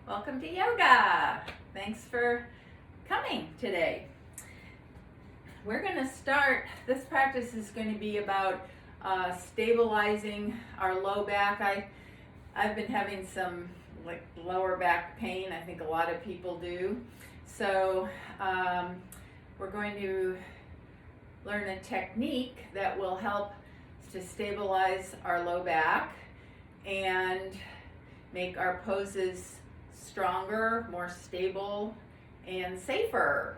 Welcome to yoga. Thanks for coming today. We're going to start, this practice is going to be about stabilizing our low back. I've been having some lower back pain. I think a lot of people do. So we're going to learn a technique that will help to stabilize our low back and make our poses stronger, more stable, and safer.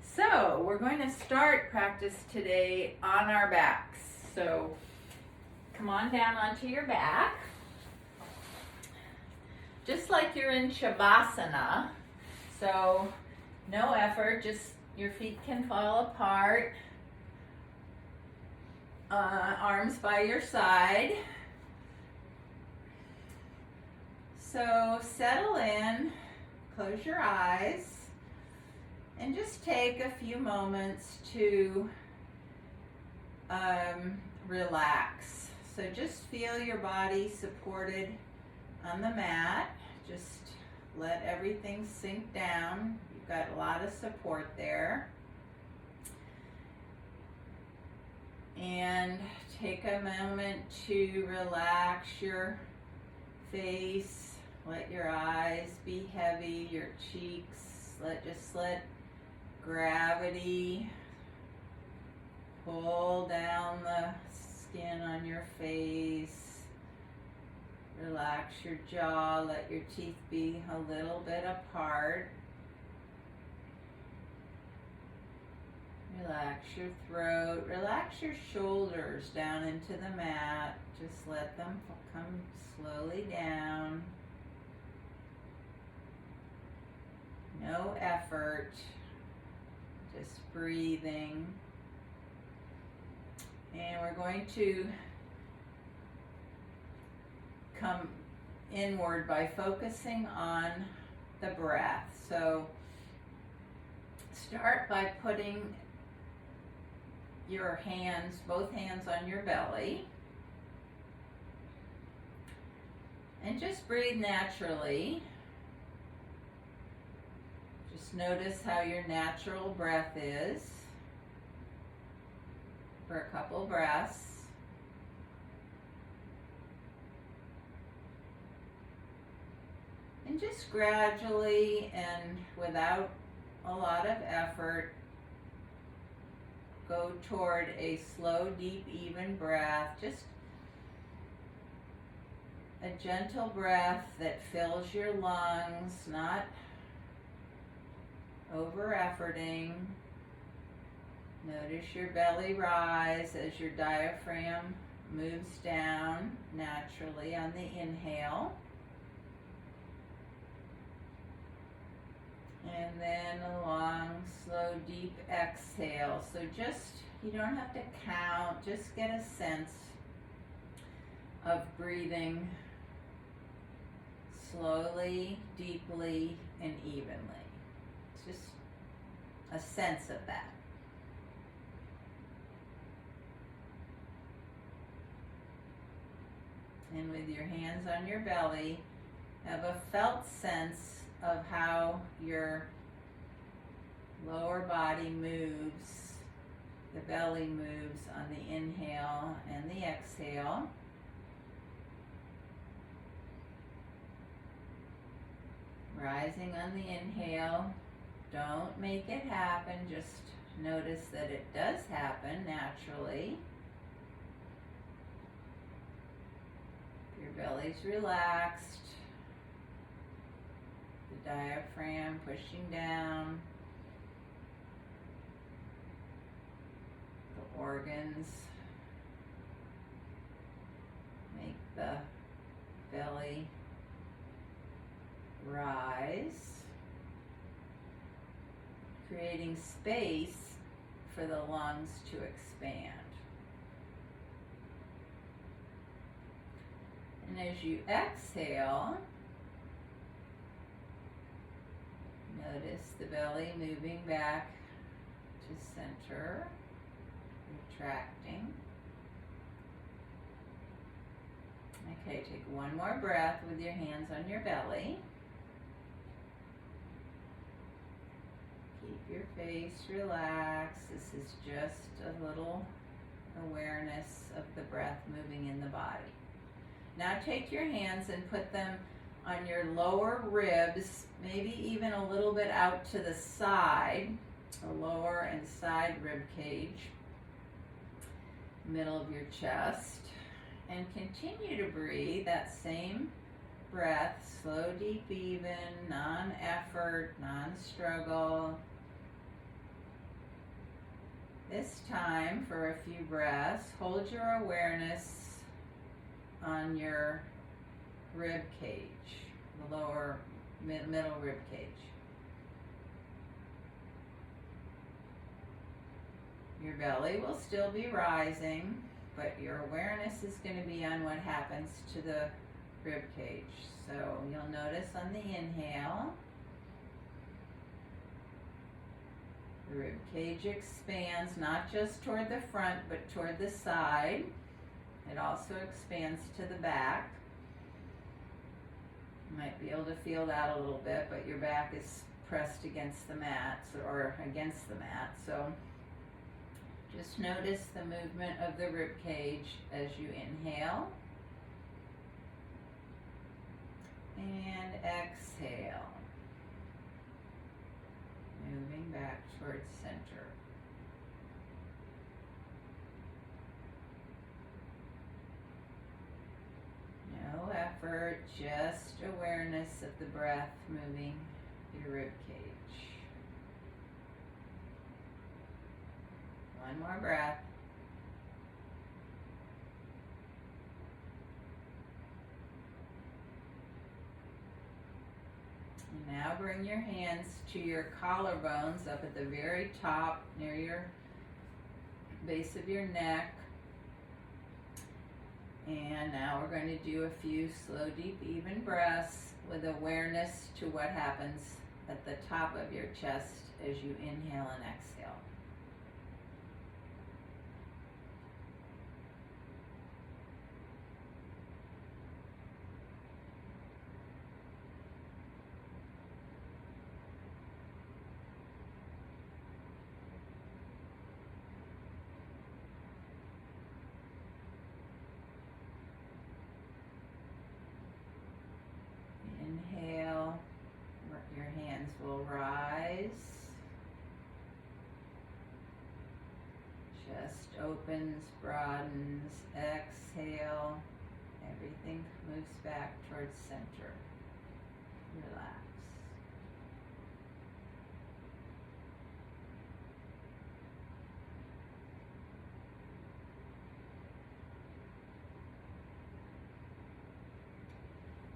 So we're going to start practice today on our backs. So come on down onto your back. Just like you're in Shavasana. So no effort, just your feet can fall apart. Arms by your side. So settle in, close your eyes, and just take a few moments to relax. So just feel your body supported on the mat. Just let everything sink down. You've got a lot of support there. And take a moment to relax your face. Let your eyes be heavy, your cheeks. Just let gravity pull down the skin on your face. Relax your jaw, let your teeth be a little bit apart. Relax your throat, relax your shoulders down into the mat. Just let them come slowly down. No effort, just breathing. And we're going to come inward by focusing on the breath. So start by putting your hands, both hands on your belly. And just breathe naturally. Just notice how your natural breath is for a couple breaths. And just gradually and without a lot of effort, go toward a slow, deep, even breath. Just a gentle breath that fills your lungs, not over-efforting. Notice your belly rise as your diaphragm moves down naturally on the inhale. And then a long, slow, deep exhale. So you don't have to count, just get a sense of breathing slowly, deeply, and evenly. It's just a sense of that. And with your hands on your belly, have a felt sense of how your lower body moves. The belly moves on the inhale and the exhale. Rising on the inhale. Don't make it happen, just notice that it does happen naturally. Your belly's relaxed. The diaphragm pushing down. The organs make the belly rise, creating space for the lungs to expand. And as you exhale, notice the belly moving back to center, retracting. Okay, take one more breath with your hands on your belly. Keep your face relaxed. This is just a little awareness of the breath moving in the body. Now take your hands and put them on your lower ribs, maybe even a little bit out to the side, the lower and side rib cage, middle of your chest, and continue to breathe that same breath, slow, deep, even, non-effort, non-struggle. This time, for a few breaths, hold your awareness on your rib cage, the lower middle rib cage. Your belly will still be rising, but your awareness is going to be on what happens to the rib cage. So you'll notice on the inhale, the rib cage expands not just toward the front, but toward the side. It also expands to the back. You might be able to feel that a little bit, but your back is pressed against the mat, or against the mat. So just notice the movement of the rib cage as you inhale and exhale, moving back towards center. No effort, just awareness of the breath moving your rib cage. One more breath. And now bring your hands to your collarbones up at the very top near your base of your neck. And now we're going to do a few slow, deep, even breaths with awareness to what happens at the top of your chest as you inhale and exhale. Inhale, your hands will rise. Chest opens, broadens. Exhale, everything moves back towards center. Relax.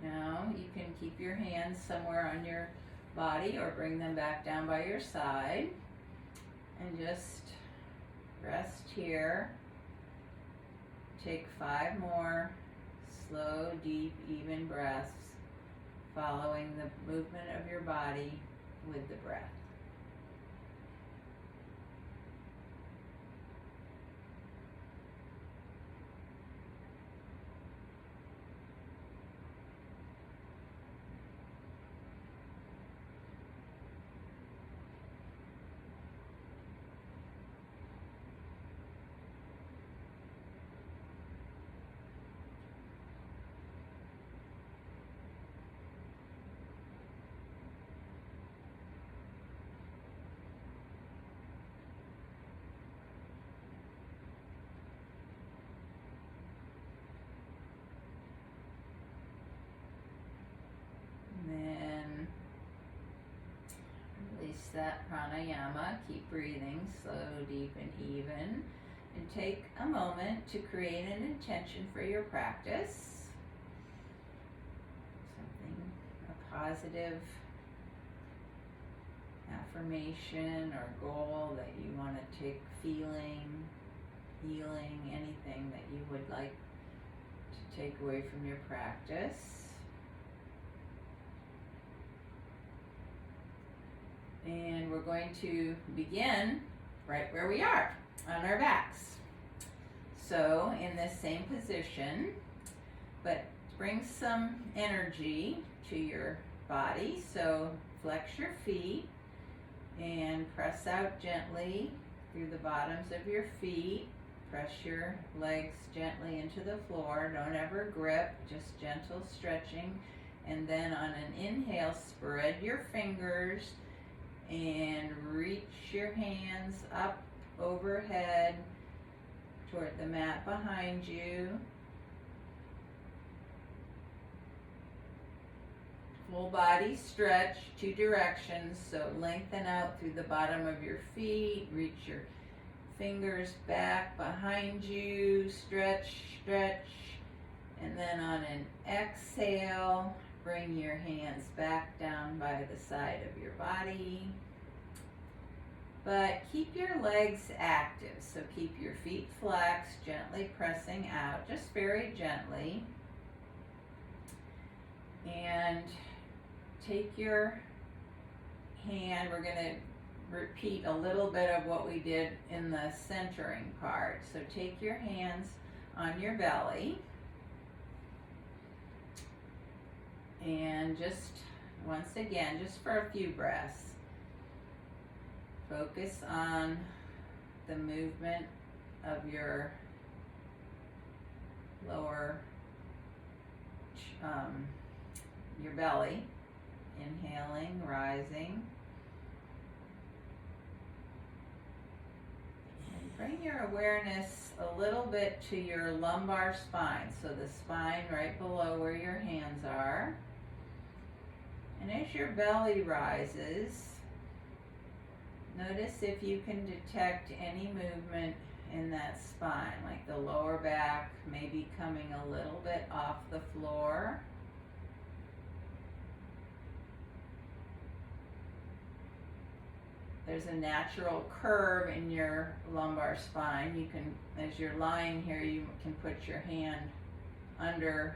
Now you can keep your hands somewhere on your body or bring them back down by your side and just rest here. Take 5 more slow, deep, even breaths, following the movement of your body with the breath. Then release that pranayama. Keep breathing slow, deep, and even. And take a moment to create an intention for your practice. Something, a positive affirmation or goal that you want to take, feeling, healing, anything that you would like to take away from your practice. And we're going to begin right where we are, on our backs. So in this same position, but bring some energy to your body. So flex your feet And press out gently through the bottoms of your feet. Press your legs gently into the floor. Don't ever grip, just gentle stretching. And then on an inhale, spread your fingers and reach your hands up overhead toward the mat behind you. Full body stretch, 2 directions, so lengthen out through the bottom of your feet, reach your fingers back behind you, stretch, stretch, and then on an exhale, bring your hands back down by the side of your body. But keep your legs active, so keep your feet flexed, gently pressing out, just very gently. And take your hand, we're going to repeat a little bit of what we did in the centering part. So take your hands on your belly and just, once again, just for a few breaths, focus on the movement of your lower, your belly. Inhaling, rising. And bring your awareness a little bit to your lumbar spine, so the spine right below where your hands are. And as your belly rises, notice if you can detect any movement in that spine, like the lower back maybe coming a little bit off the floor. There's a natural curve in your lumbar spine. You can, as you're lying here, you can put your hand under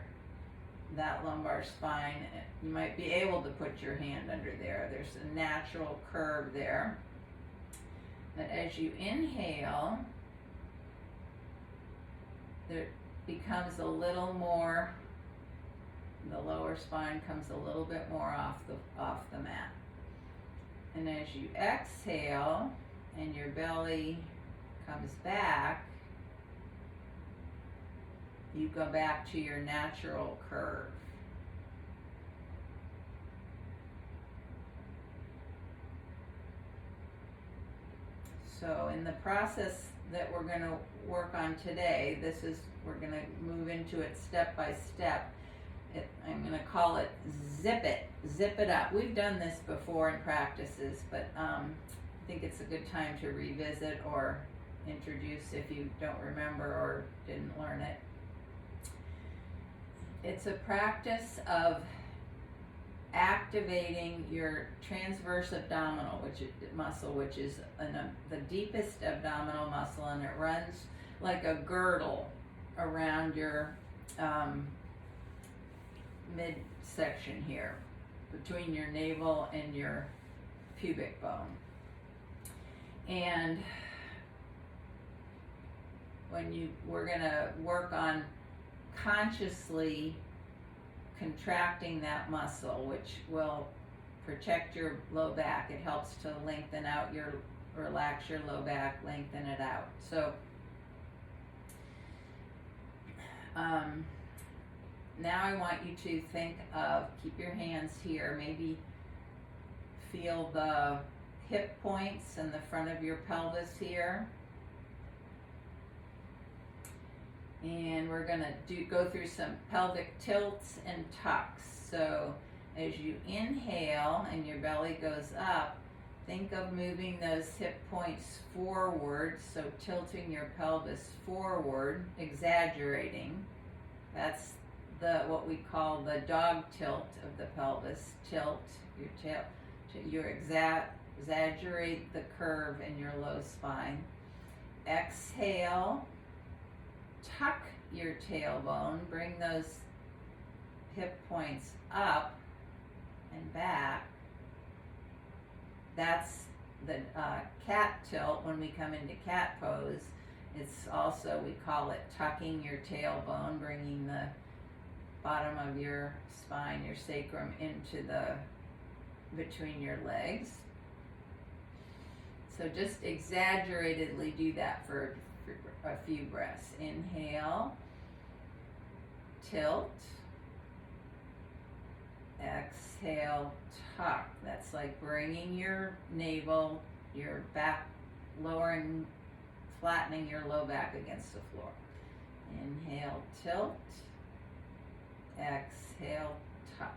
that lumbar spine. You might be able to put your hand under there. There's a natural curve there. But as you inhale, there becomes a little more, the lower spine comes a little bit more off the mat. And as you exhale and your belly comes back, you go back to your natural curve. So in the process that we're going to work on today, we're going to move into it step by step. I'm going to call it zip it up. We've done this before in practices, but I think it's a good time to revisit or introduce if you don't remember or didn't learn it. It's a practice of activating your transverse abdominal muscle, which is the deepest abdominal muscle, and it runs like a girdle around your midsection here, between your navel and your pubic bone. And we're going to work on consciously contracting that muscle, which will protect your low back. It helps to lengthen out relax your low back, lengthen it out. So now I want you to think of, keep your hands here, maybe feel the hip points and the front of your pelvis here. And we're going to go through some pelvic tilts and tucks. So as you inhale and your belly goes up, think of moving those hip points forward, so tilting your pelvis forward, exaggerating. That's what we call the dog tilt of the pelvis. Tilt your tail, you exaggerate the curve in your low spine. Exhale, tuck your tailbone, bring those hip points up and back. That's the cat tilt when we come into cat pose. It's also, we call it tucking your tailbone, bringing the bottom of your spine, your sacrum, into between your legs. So just exaggeratedly do that for a few breaths. Inhale, tilt, exhale, tuck. That's like bringing your navel, your back, lowering, flattening your low back against the floor. Inhale, tilt, exhale, tuck.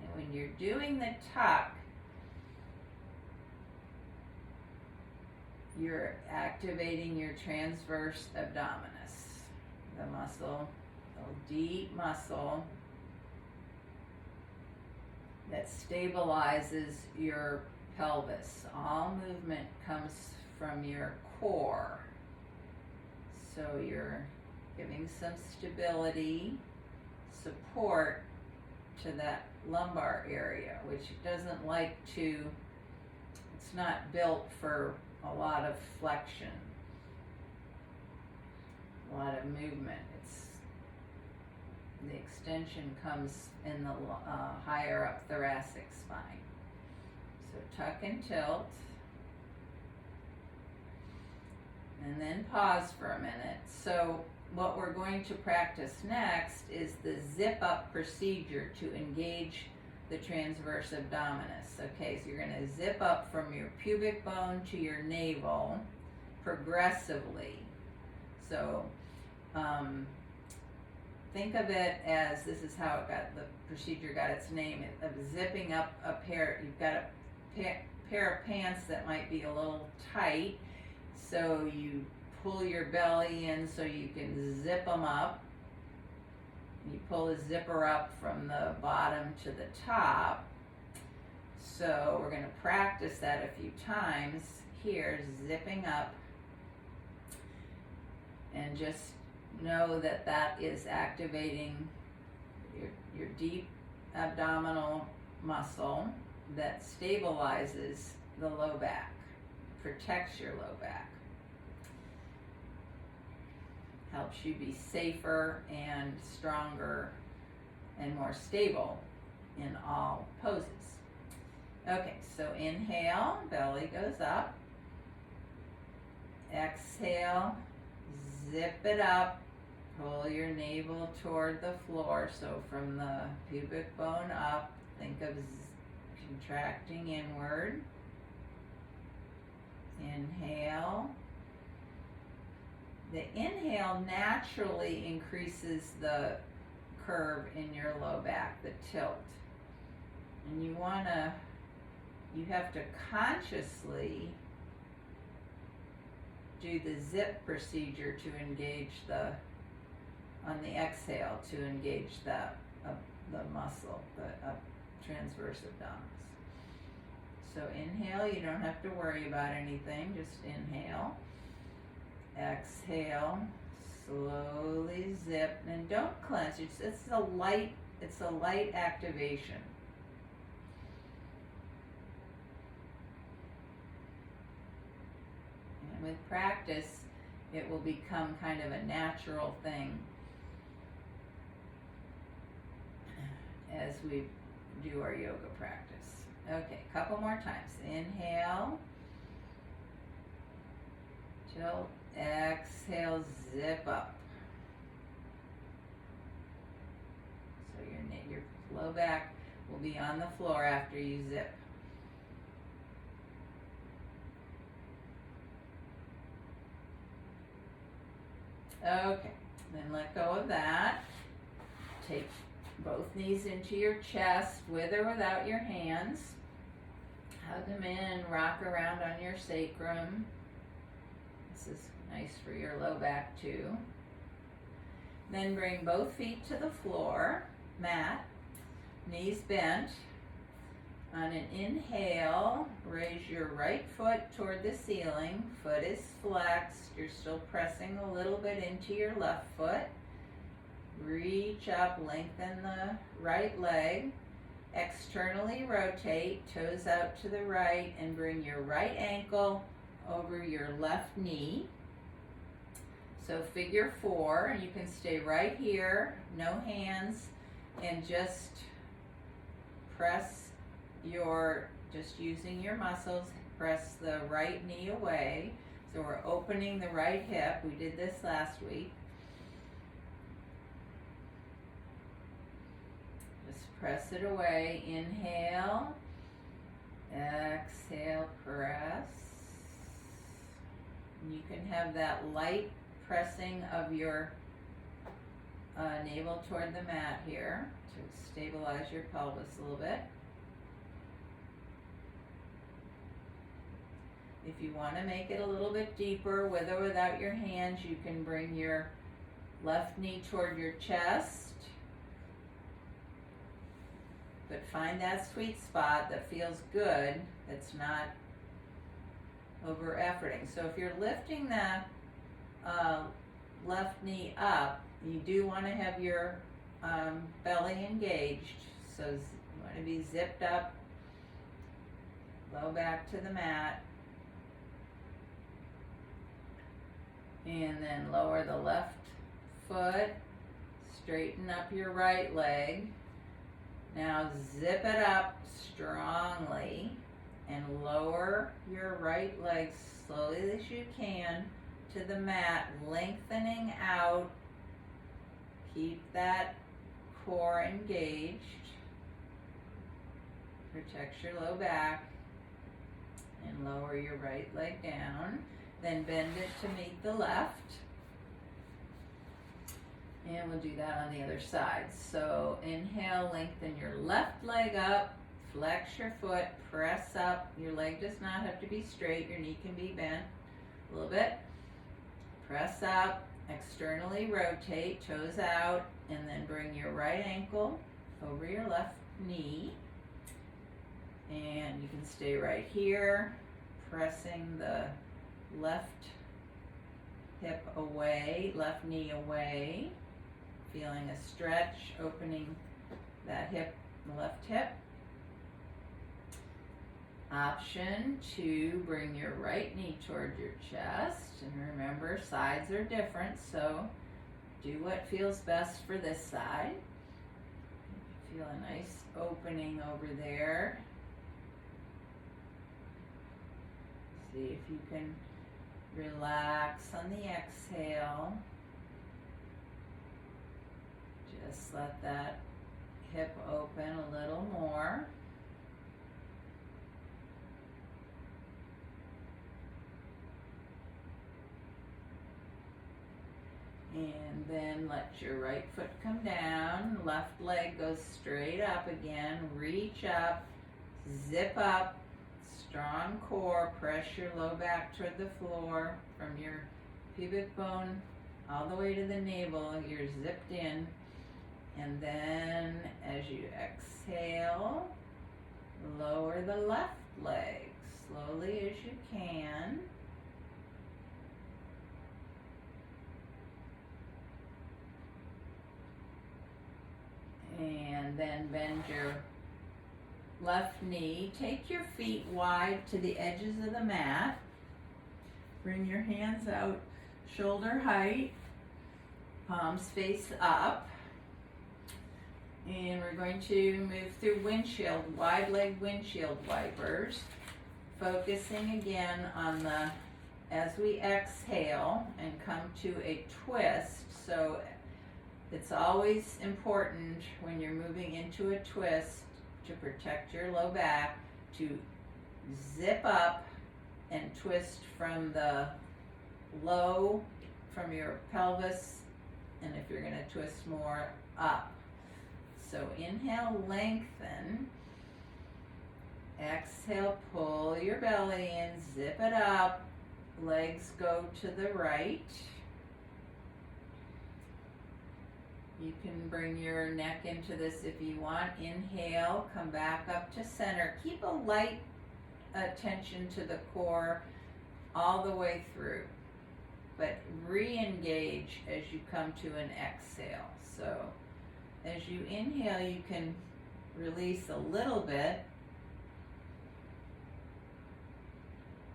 And when you're doing the tuck, you're activating your transverse abdominis, the muscle, the deep muscle that stabilizes your pelvis. All movement comes from your core. So you're giving some stability, support to that lumbar area, which doesn't like to, it's not built for a lot of flexion, a lot of movement. It's, the extension comes in the higher up thoracic spine. So tuck and tilt. And then pause for a minute. So what we're going to practice next is the zip up procedure to engage the transverse abdominis. Okay, so you're going to zip up from your pubic bone to your navel progressively. So think of it as, this is how it got, the procedure got its name, of zipping up a pair. You've got a pair of pants that might be a little tight, so you pull your belly in so you can zip them up. You pull the zipper up from the bottom to the top. So we're going to practice that a few times. Here, zipping up. And just know that that is activating your deep abdominal muscle that stabilizes the low back, protects your low back. Helps you be safer and stronger and more stable in all poses. Okay, so inhale, belly goes up. Exhale, zip it up. Pull your navel toward the floor. So from the pubic bone up, think of contracting inward. Inhale. The inhale naturally increases the curve in your low back, the tilt. And you have to consciously do the zip procedure to engage on the exhale, to engage the muscle, the transverse abdominis. So inhale, you don't have to worry about anything, just inhale. Exhale, slowly zip, and don't clench. It's a light activation. And with practice, it will become kind of a natural thing as we do our yoga practice. Okay, a couple more times. Inhale, tilt. Exhale, zip up. So your low back will be on the floor after you zip. Okay, then let go of that. Take both knees into your chest, with or without your hands. Hug them in and rock around on your sacrum. This is nice for your low back too. Then bring both feet to the floor, mat, knees bent. On an inhale, raise your right foot toward the ceiling. Foot is flexed. You're still pressing a little bit into your left foot. Reach up, lengthen the right leg. Externally rotate, toes out to the right, and bring your right ankle over your left knee. So figure 4, and you can stay right here, no hands, and just press you're just using your muscles, press the right knee away. So we're opening the right hip. We did this last week. Just press it away. Inhale. Exhale, press. And you can have that light pressing of your navel toward the mat here to stabilize your pelvis a little bit. If you want to make it a little bit deeper, with or without your hands, you can bring your left knee toward your chest. But find that sweet spot that feels good, that's not over efforting. So if you're lifting that left knee up, you do want to have your belly engaged. So you want to be zipped up, low back to the mat. And then lower the left foot, straighten up your right leg. Now zip it up strongly and lower your right leg slowly as you can to the mat, lengthening out. Keep that core engaged. Protect your low back and lower your right leg down. Then bend it to meet the left. And we'll do that on the other side. So inhale, lengthen your left leg up, flex your foot, press up. Your leg does not have to be straight. Your knee can be bent a little bit. Press up, externally rotate, toes out, and then bring your right ankle over your left knee. And you can stay right here, pressing the left hip away, left knee away, feeling a stretch, opening that hip, the left hip. Option to bring your right knee toward your chest, and remember, sides are different, so do what feels best for this side. Feel a nice opening over there. See if you can relax on the exhale. Just let that hip open a little more. And then let your right foot come down. Left leg goes straight up again. Reach up, zip up. Strong core, press your low back toward the floor from your pubic bone all the way to the navel. You're zipped in. And then as you exhale, lower the left leg slowly as you can. And then bend your left knee. Take your feet wide to the edges of the mat. Bring your hands out shoulder height, palms face up. And we're going to move through wide leg windshield wipers, focusing again on the, as we exhale and come to a twist. So it's always important when you're moving into a twist to protect your low back, to zip up and twist from the low, from your pelvis, and if you're going to twist more, up. So inhale, lengthen. Exhale, pull your belly in, zip it up. Legs go to the right. You can bring your neck into this if you want. Inhale, come back up to center. Keep a light attention to the core all the way through, but re-engage as you come to an exhale. So as you inhale, you can release a little bit,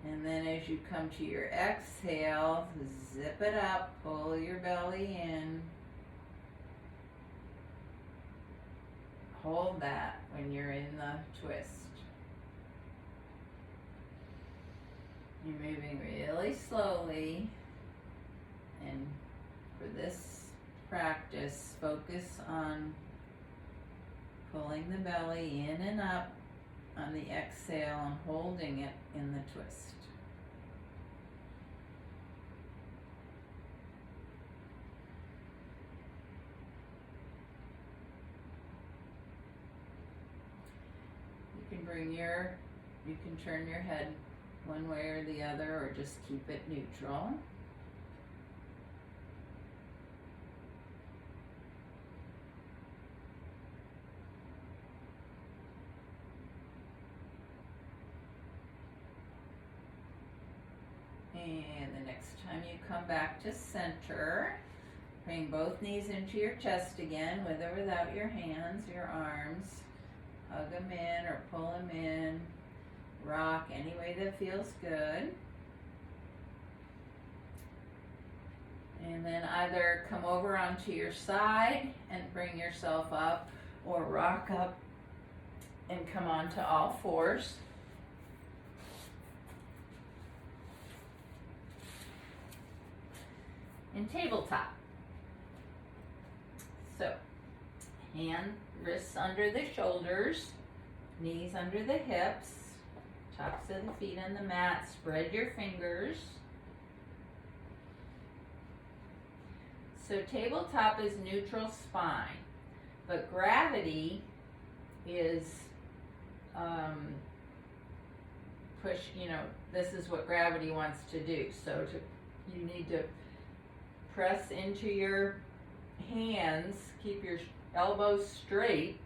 and then as you come to your exhale, zip it up, pull your belly in. Hold that when you're in the twist. You're moving really slowly, and for this practice, focus on pulling the belly in and up on the exhale and holding it in the twist. You can turn your head one way or the other, or just keep it neutral. And the next time you come back to center, bring both knees into your chest again, with or without your hands, your arms. Hug them in or pull them in. Rock any way that feels good. And then either come over onto your side and bring yourself up, or rock up and come onto all fours. In tabletop. So, wrists under the shoulders, knees under the hips, tops of the feet on the mat, spread your fingers. So tabletop is neutral spine, but gravity is push, this is what gravity wants to do. So you need to press into your hands, keep your elbows straight,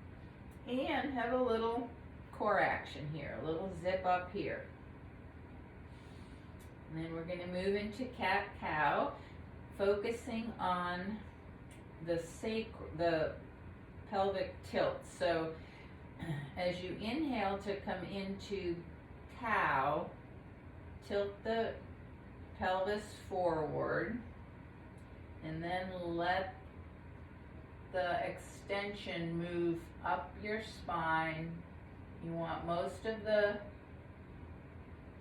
and have a little core action here, a little zip up here. And then we're going to move into cat-cow, focusing on the pelvic tilt. So as you inhale to come into cow, tilt the pelvis forward, and then let the extension move up your spine. You want most of the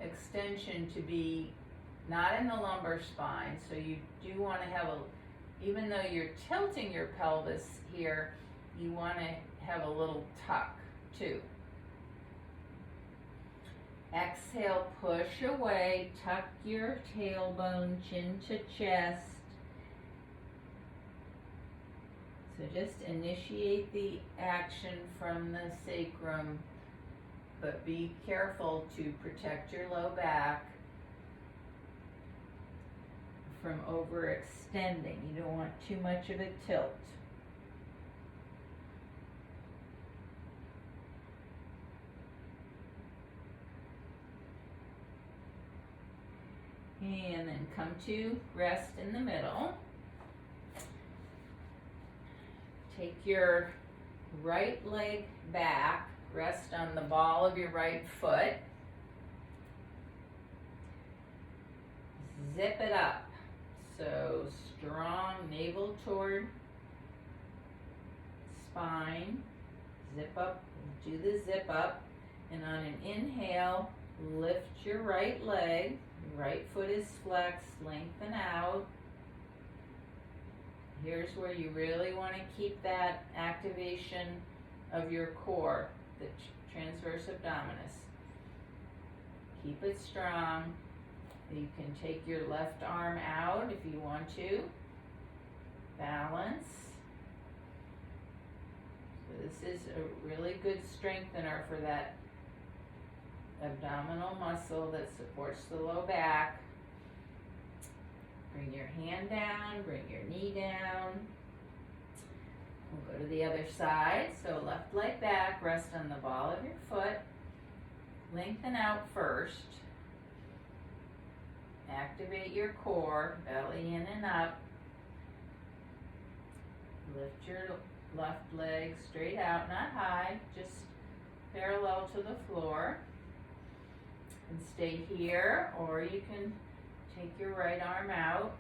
extension to be not in the lumbar spine, so you do want to have even though you're tilting your pelvis here, you want to have a little tuck too. Exhale, push away, tuck your tailbone, chin to chest. So just initiate the action from the sacrum, but be careful to protect your low back from overextending. You don't want too much of a tilt. And then come to rest in the middle. Take your right leg back, rest on the ball of your right foot. Zip it up. So strong navel toward spine. Zip up, do the zip up. And on an inhale, lift your right leg. Right foot is flexed, lengthen out. Here's where you really want to keep that activation of your core, the transverse abdominis. Keep it strong. You can take your left arm out if you want to. Balance. So this is a really good strengthener for that abdominal muscle that supports the low back. Bring your hand down, bring your knee down. We'll go to the other side. So left leg back, rest on the ball of your foot. Lengthen out first. Activate your core, belly in and up. Lift your left leg straight out, not high, just parallel to the floor. And stay here, or you can take your right arm out.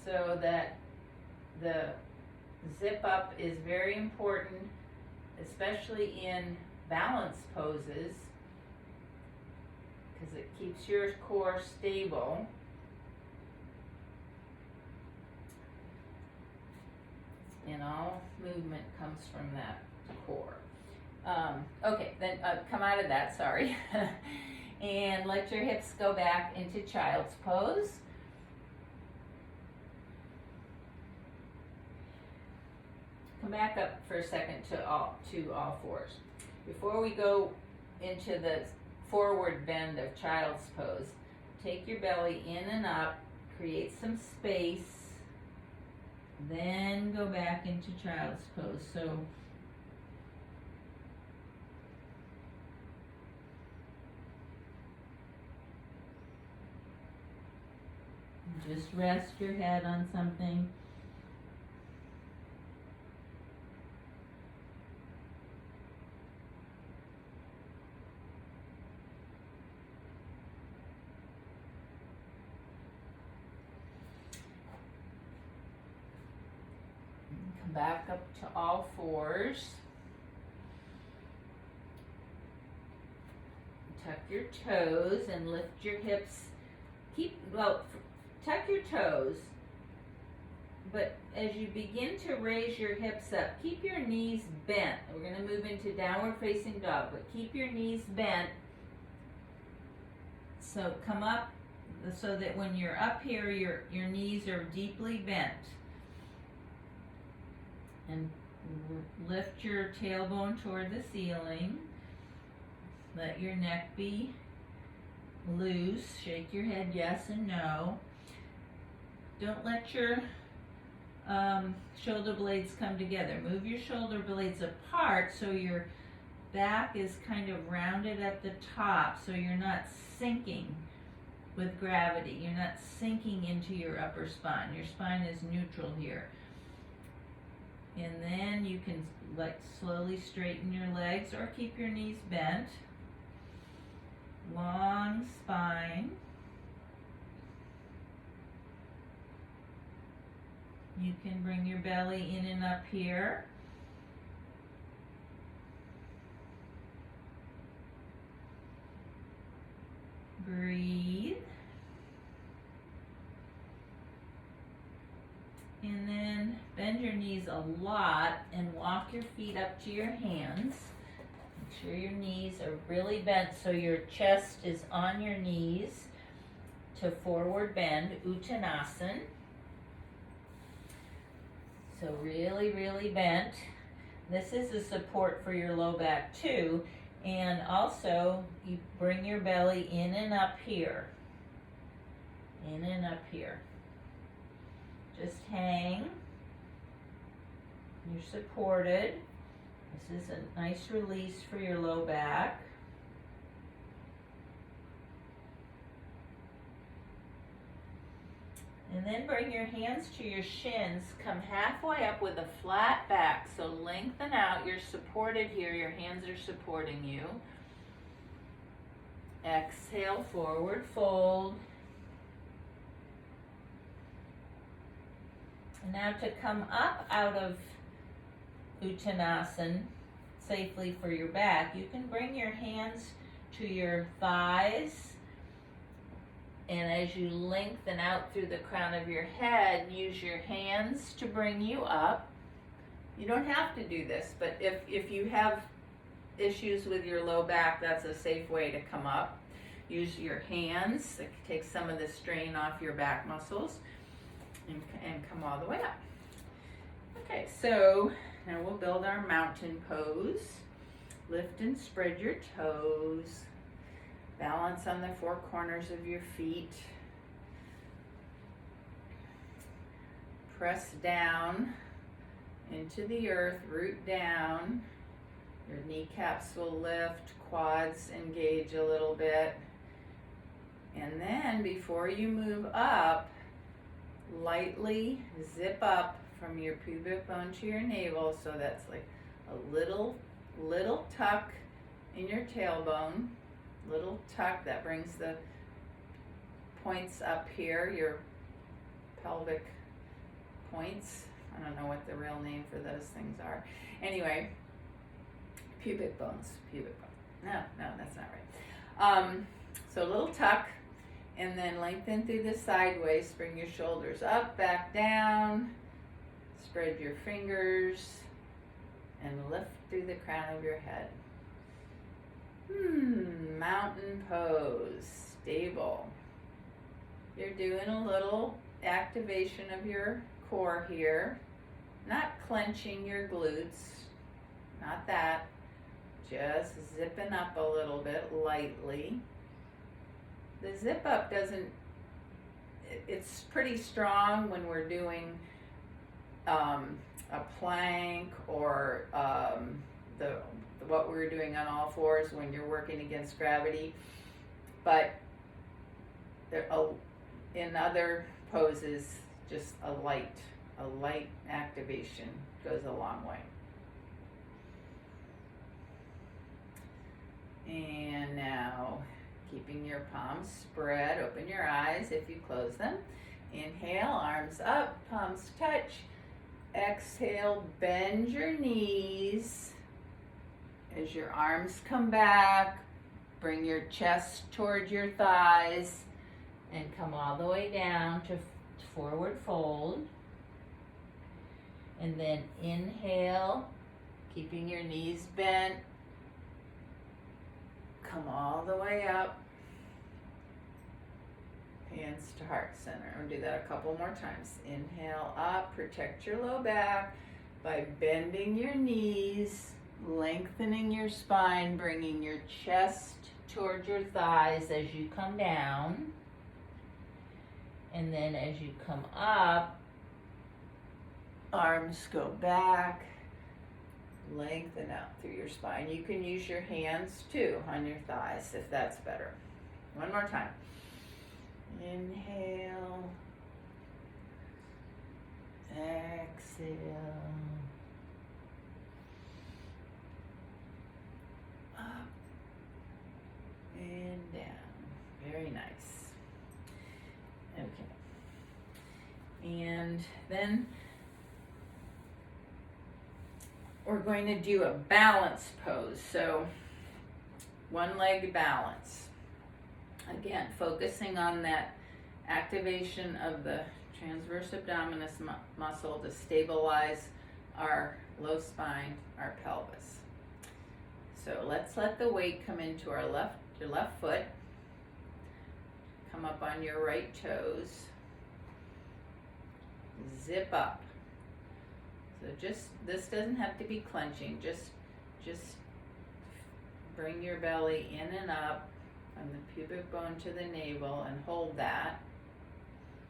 So that the zip up is very important, especially in balance poses because it keeps your core stable. And all movement comes from that core. Okay, then come out of that, sorry. And let your hips go back into child's pose. Come back up for a second to all fours. Before we go into the forward bend of child's pose, take your belly in and up, create some space, then go back into child's pose. So just rest your head on something. Come back up to all fours. Tuck your toes and lift your hips. Tuck your toes, but as you begin to raise your hips up, keep your knees bent. We're going to move into downward facing dog, but keep your knees bent. So come up so that when you're up here, your knees are deeply bent. And lift your tailbone toward the ceiling. Let your neck be loose. Shake your head yes and no. Don't let your shoulder blades come together. Move your shoulder blades apart so your back is kind of rounded at the top, so you're not sinking with gravity. You're not sinking into your upper spine. Your spine is neutral here. And then you can slowly straighten your legs or keep your knees bent. Long spine. You can bring your belly in and up here. Breathe. And then bend your knees a lot and walk your feet up to your hands. Make sure your knees are really bent so your chest is on your knees to forward bend, Uttanasana. So really, really bent. This is a support for your low back too. And also you bring your belly in and up here. In and up here. Just hang. You're supported. This is a nice release for your low back. And then bring your hands to your shins. Come halfway up with a flat back. So lengthen out. You're supported here. Your hands are supporting you. Exhale, forward fold. Now to come up out of Uttanasana safely for your back, you can bring your hands to your thighs, and as you lengthen out through the crown of your head, use your hands to bring you up. You don't have to do this, but if you have issues with your low back, that's a safe way to come up. Use your hands, it takes some of the strain off your back muscles. And come all the way up. Okay, so now we'll build our mountain pose. Lift and spread your toes. Balance on the four corners of your feet. Press down into the earth, root down. Your kneecaps will lift, quads engage a little bit. And then before you move up, lightly zip up from your pubic bone to your navel, so that's like a little tuck in your tailbone, little tuck that brings the points up here, your pelvic points. I don't know what the real name for those things are. Anyway, pubic bones. No, that's not right. So a little tuck, and then lengthen through the sideways. Bring your shoulders up, back down. Spread your fingers, and lift through the crown of your head. Mountain pose, stable. You're doing a little activation of your core here. Not clenching your glutes, not that. Just zipping up a little bit lightly. The zip up it's pretty strong when we're doing a plank or what we were doing on all fours when you're working against gravity. But in other poses, just a light activation goes a long way. And now, keeping your palms spread, open your eyes if you close them. Inhale, arms up, palms touch. Exhale, bend your knees. As your arms come back, bring your chest toward your thighs and come all the way down to forward fold. And then inhale, keeping your knees bent. Come all the way up. Hands to heart center. We'll do that a couple more times. Inhale up, protect your low back by bending your knees, lengthening your spine, bringing your chest toward your thighs as you come down. And then as you come up, arms go back, lengthen out through your spine. You can use your hands too on your thighs if that's better. One more time. Inhale, exhale, up and down. Very nice. Okay. And then we're going to do a balance pose. So one leg balance. Again, focusing on that activation of the transverse abdominis muscle to stabilize our low spine, our pelvis. So let's let the weight come into your left foot. Come up on your right toes. Zip up. So this doesn't have to be clenching. Just bring your belly in and up from the pubic bone to the navel and hold that.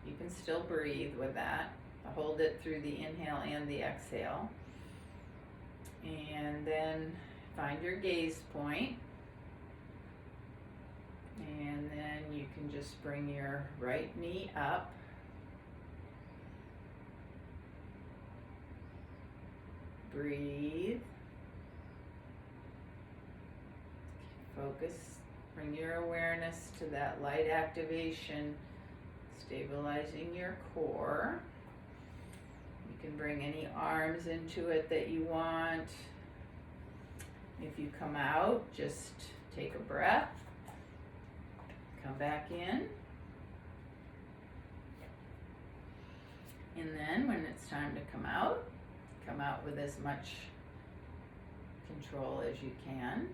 You can still breathe with that. Hold it through the inhale and the exhale. And then find your gaze point. And then you can just bring your right knee up. Breathe. Focus. Bring your awareness to that light activation, stabilizing your core. You can bring any arms into it that you want. If you come out, just take a breath. Come back in. And then when it's time to come out with as much control as you can.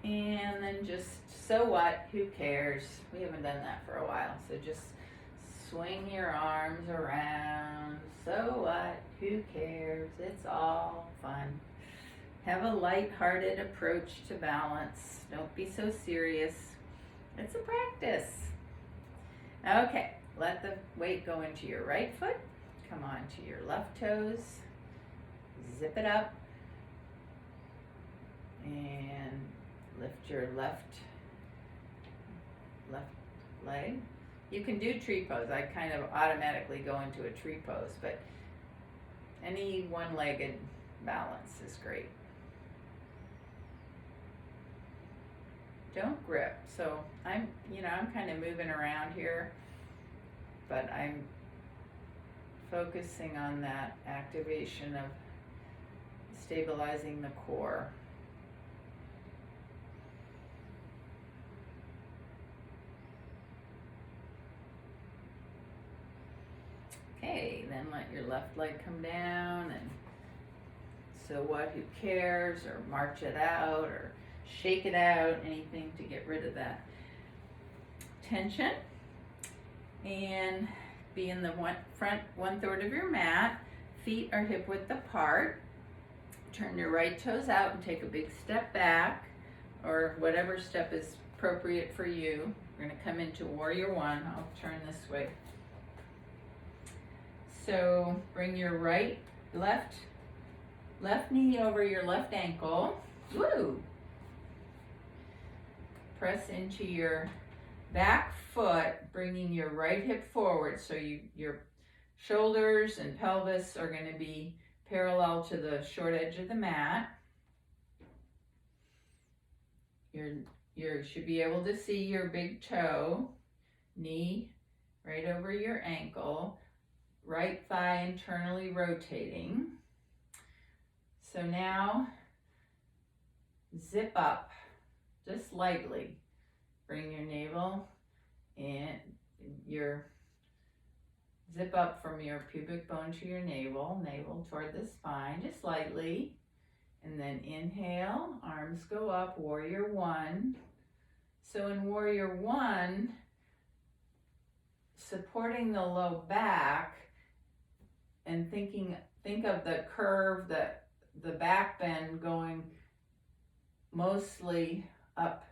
And then just, so what, who cares? We haven't done that for a while. So just swing your arms around. So what, who cares? It's all fun. Have a light-hearted approach to balance. Don't be so serious. It's a practice. Okay, let the weight go into your right foot. Come on to your left toes. Zip it up. And lift your left leg. You can do tree pose. I kind of automatically go into a tree pose, but any one-legged balance is great. Don't grip. So I'm kind of moving around here, but I'm focusing on that activation of stabilizing the core. Okay, then let your left leg come down, and so what, who cares, or march it out, or shake it out, anything to get rid of that tension. And be in the front 1/3 of your mat, feet are hip width apart. Turn your right toes out and take a big step back, or whatever step is appropriate for you. We're going to come into Warrior One. I'll turn this way. So bring your left knee over your left ankle. Woo! Press into your back foot, bringing your right hip forward. So your shoulders and pelvis are going to be parallel to the short edge of the mat. You should be able to see your big toe, knee right over your ankle. Right thigh internally rotating. So now zip up just lightly. Bring your navel and your zip up from your pubic bone to your navel toward the spine, just lightly. And then inhale, arms go up, Warrior One. So in Warrior One, supporting the low back, and think of the curve, the back bend going mostly up,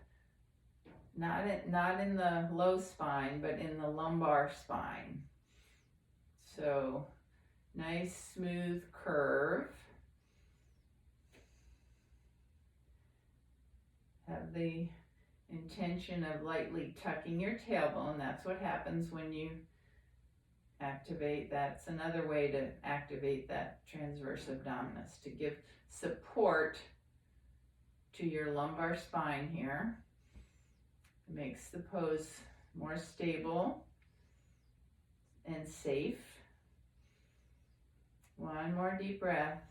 not in the low spine, but in the lumbar spine. So nice smooth curve. Have the intention of lightly tucking your tailbone. That's what happens when you activate. That's another way to activate that transverse abdominis, to give support to your lumbar spine here. It makes the pose more stable and safe. One more deep breath.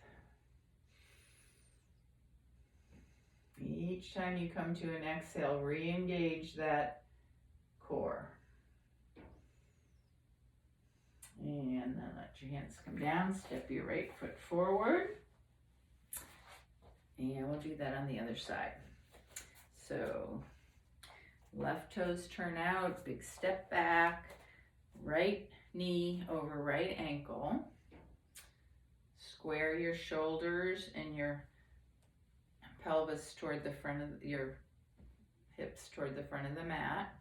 Each time you come to an exhale, re-engage that core. And then let your hands come down, step your right foot forward. And we'll do that on the other side. So left toes turn out, big step back, right knee over right ankle. Square your shoulders and your pelvis toward the front of your hips toward the front of the mat.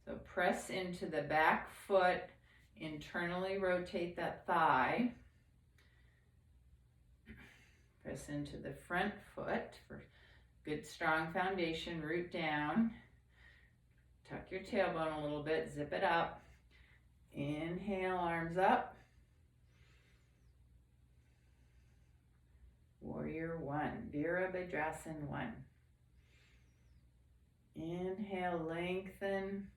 So press into the back foot, internally rotate that thigh. Press into the front foot for good strong foundation, root down. Tuck your tailbone a little bit, zip it up. Inhale, arms up. Warrior One, Virabhadrasana 1. Inhale, lengthen.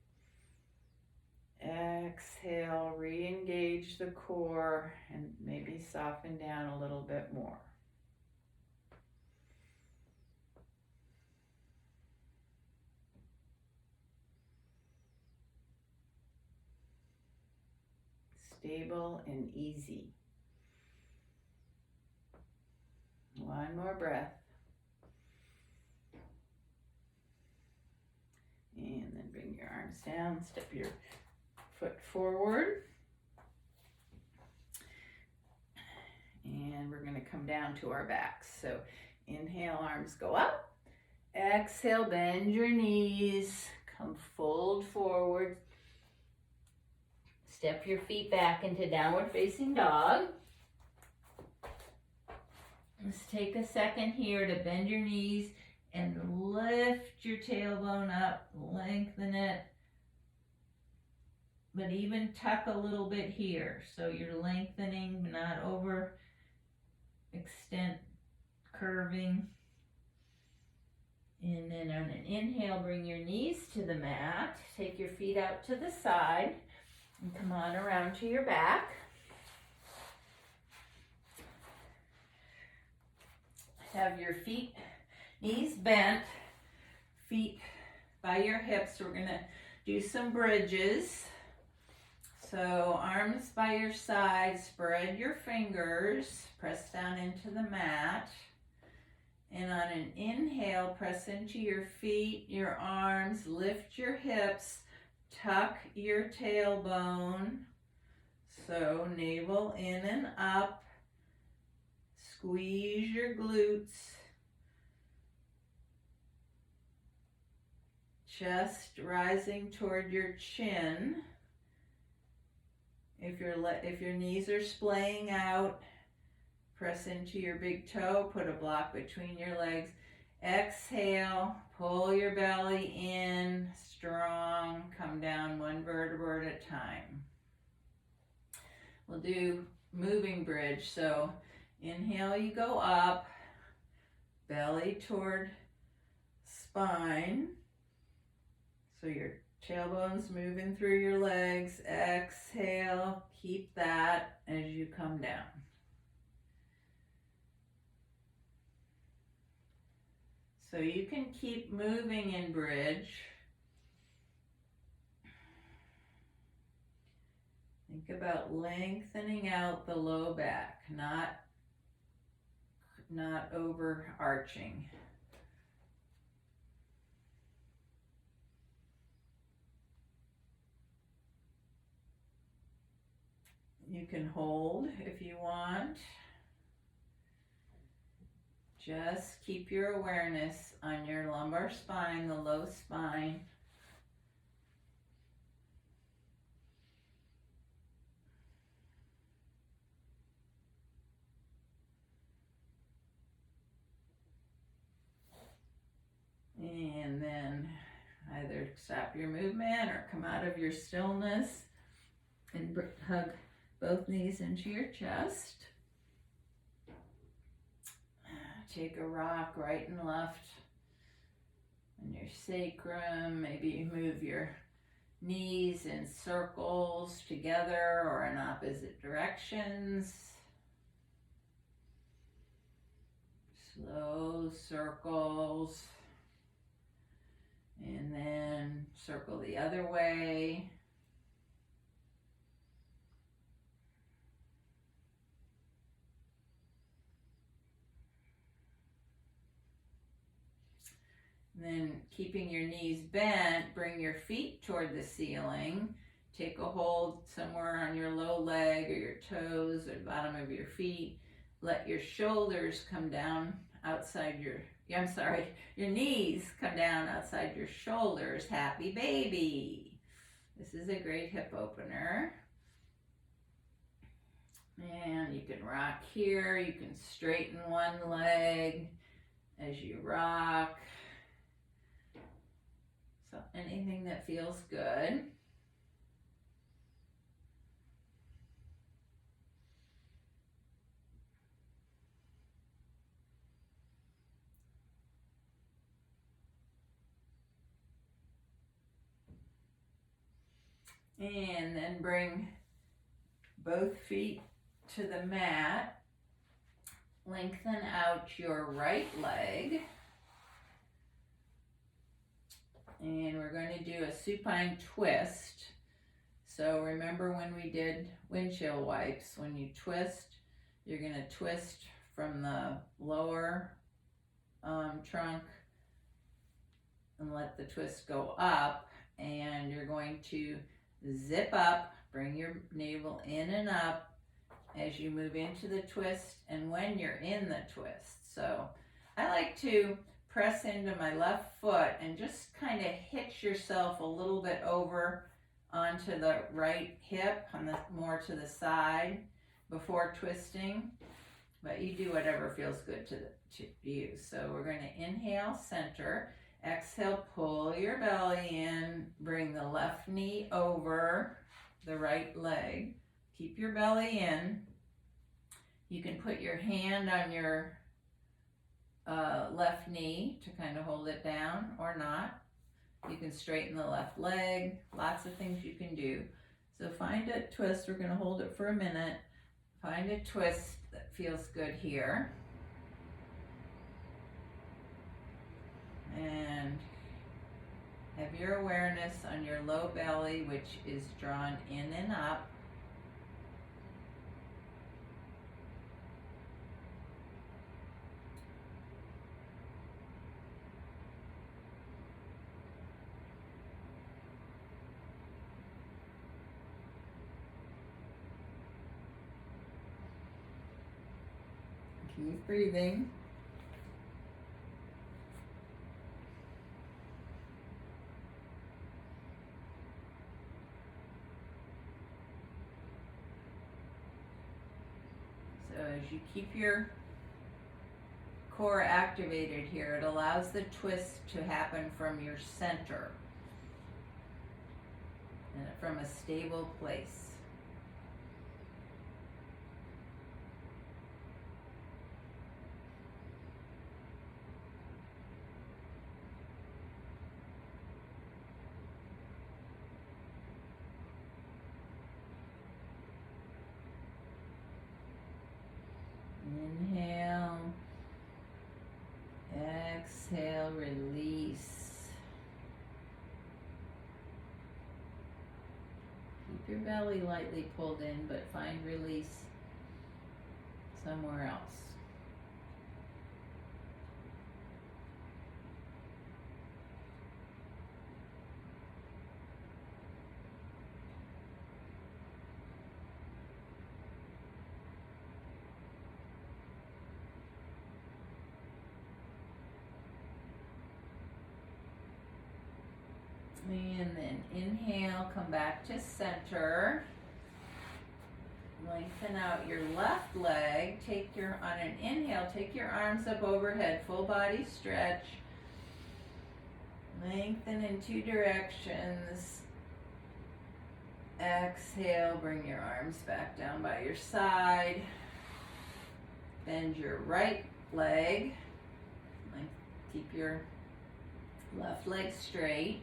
Exhale, re-engage the core and maybe soften down a little bit more. Stable and easy. One more breath. And then bring your arms down, step your foot forward. And we're going to come down to our backs. So inhale, arms go up. Exhale, bend your knees. Come fold forward. Step your feet back into downward facing dog. Let's take a second here to bend your knees and lift your tailbone up, lengthen it, but even tuck a little bit here. So you're lengthening, not over extent, curving. And then on an inhale, bring your knees to the mat. Take your feet out to the side and come on around to your back. Have your knees bent, feet by your hips. We're gonna do some bridges. So arms by your side, spread your fingers, press down into the mat. And on an inhale, press into your feet, your arms, lift your hips, tuck your tailbone. So navel in and up, squeeze your glutes. Chest rising toward your chin. If your knees are splaying out, press into your big toe, put a block between your legs. Exhale, pull your belly in, strong, come down one vertebra at a time. We'll do moving bridge. So inhale, you go up, belly toward spine. So your tailbone's moving through your legs. Exhale, keep that as you come down. So you can keep moving in bridge. Think about lengthening out the low back, not overarching. You can hold if you want. Just keep your awareness on your lumbar spine, the low spine. And then either stop your movement or come out of your stillness and hug both knees into your chest. Take a rock right and left on your sacrum. Maybe you move your knees in circles together or in opposite directions. Slow circles. And then circle the other way. Then keeping your knees bent, bring your feet toward the ceiling. Take a hold somewhere on your low leg or your toes or the bottom of your feet. Let your shoulders come down outside your knees come down outside your shoulders. Happy baby. This is a great hip opener. And you can rock here. You can straighten one leg as you rock. So anything that feels good. And then bring both feet to the mat. Lengthen out your right leg. And we're going to do a supine twist. So remember when we did windshield wipes, when you twist, you're going to twist from the lower trunk and let the twist go up. And you're going to zip up, bring your navel in and up as you move into the twist and when you're in the twist. So I like to press into my left foot and just kind of hitch yourself a little bit over onto the right hip, on the more to the side before twisting. But you do whatever feels good to you. So we're going to inhale, center. Exhale, pull your belly in. Bring the left knee over the right leg. Keep your belly in. You can put your hand on your left knee to kind of hold it down or not. You can straighten the left leg. Lots of things you can do. So find a twist. We're going to hold it for a minute. Find a twist that feels good here. And have your awareness on your low belly, which is drawn in and up. Keep breathing. So as you keep your core activated here, it allows the twist to happen from your center and from a stable place. Inhale, exhale, release. Keep your belly lightly pulled in, but find release somewhere else. And then inhale, come back to center. Lengthen out your left leg. On an inhale, take your arms up overhead, full body stretch. Lengthen in two directions. Exhale, bring your arms back down by your side. Bend your right leg. Keep your left leg straight.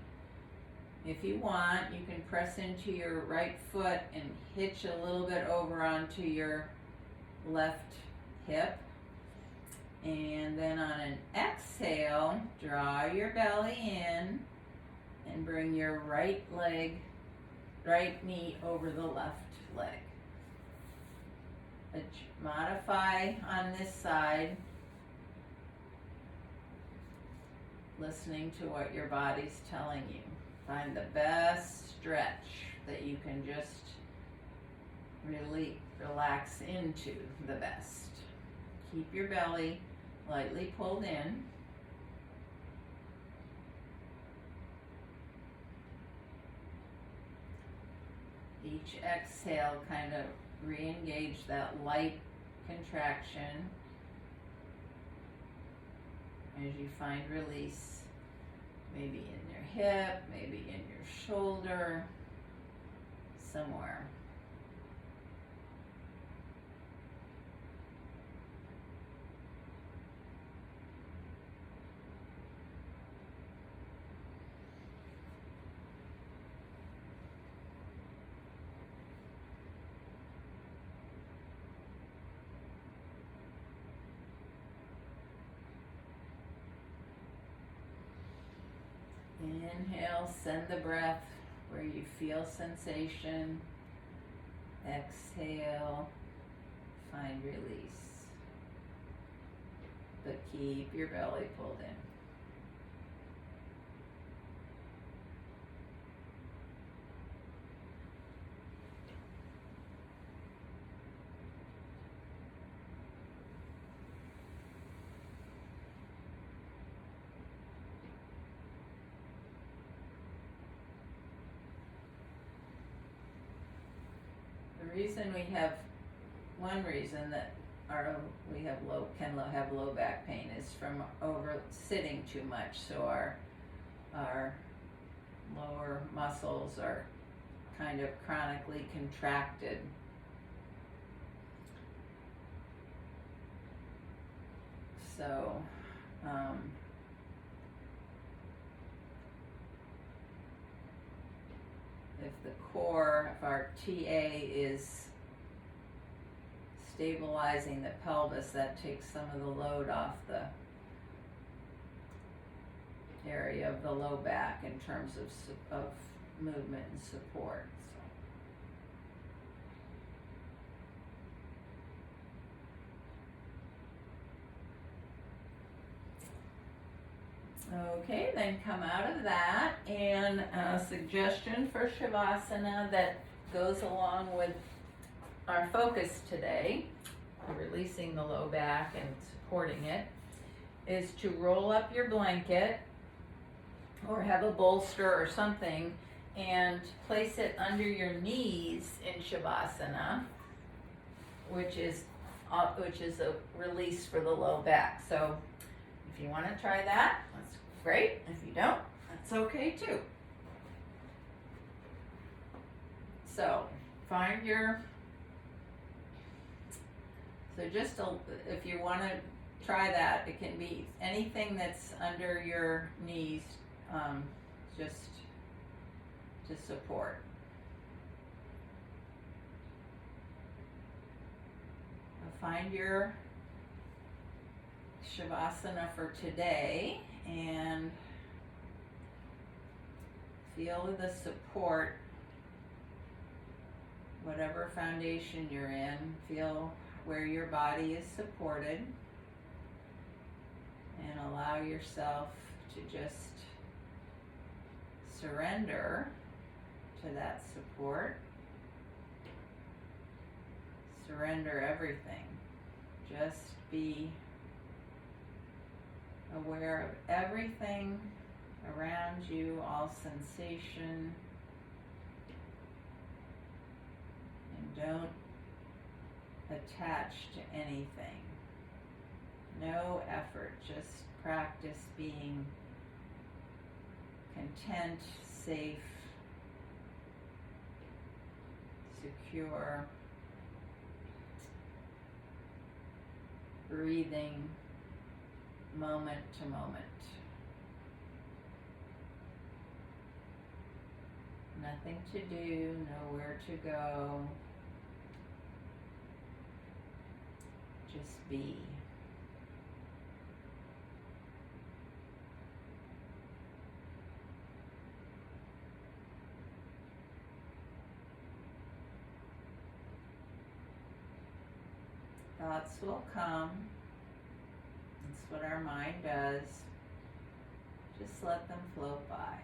If you want, you can press into your right foot and hitch a little bit over onto your left hip. And then on an exhale, draw your belly in and bring your right knee over the left leg. Modify on this side, listening to what your body's telling you. Find the best stretch that you can just really relax into the best. Keep your belly lightly pulled in. Each exhale, kind of re-engage that light contraction as you find release. Maybe in your hip, maybe in your shoulder, somewhere. Inhale, send the breath where you feel sensation. Exhale, find release. But keep your belly pulled in. One reason that we have low back pain is from sitting too much. So our lower muscles are kind of chronically contracted. So if the core of our TA is stabilizing the pelvis, that takes some of the load off the area of the low back in terms of movement and support. Okay, then come out of that, and a suggestion for Shavasana that goes along with our focus today, releasing the low back and supporting it, is to roll up your blanket or have a bolster or something and place it under your knees in Shavasana, which is a release for the low back. So if you want to try that, that's great. If you don't, that's okay too. So find your, if you want to try that, it can be anything that's under your knees, just to support. Find your Shavasana for today and feel the support, whatever foundation you're in, feel where your body is supported, and allow yourself to just surrender to that support. Surrender everything. Just be aware of everything around you, all sensation, and don't attach to anything. No effort, just practice being content, safe, secure, breathing moment to moment. Nothing to do, nowhere to go. Just be. Thoughts will come. That's what our mind does. Just let them float by.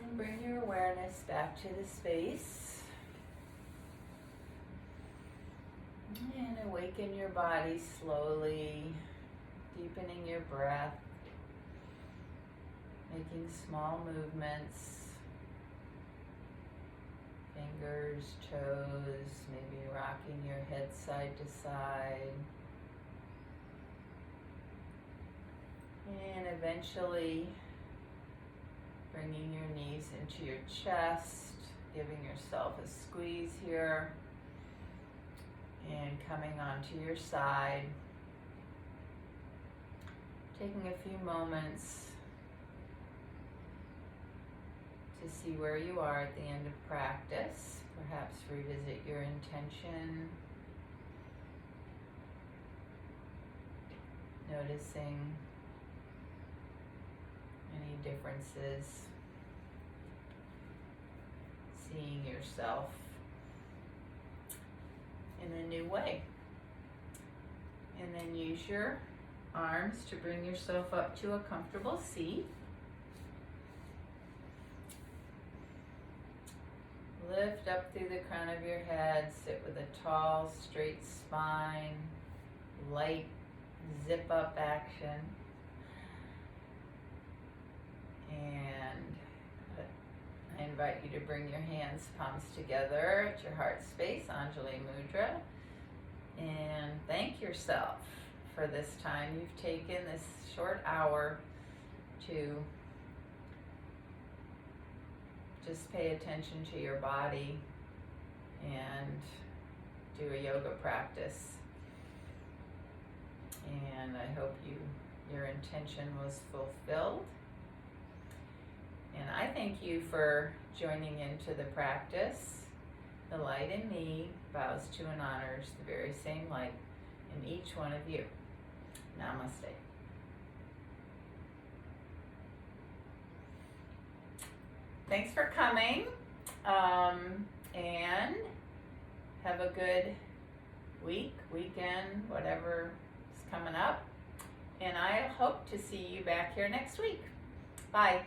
And bring your awareness back to the space. And awaken your body slowly, deepening your breath. making small movements, fingers, toes, maybe rocking your head side to side. And eventually bringing your knees into your chest, giving yourself a squeeze here, and coming onto your side. Taking a few moments to see where you are at the end of practice. Perhaps revisit your intention. Noticing any differences. Seeing yourself in a new way. And then use your arms to bring yourself up to a comfortable seat. Lift up through the crown of your head, sit with a tall, straight spine, light zip up action. And I invite you to bring your hands, palms together at your heart space, Anjali Mudra, and thank yourself for this time you've taken, this short hour, to just pay attention to your body and do a yoga practice. And I hope your intention was fulfilled. And I thank you for joining into the practice. The light in me bows to and honors the very same light in each one of you. Namaste. Thanks for coming, and have a good week, weekend, whatever is coming up. And I hope to see you back here next week. Bye.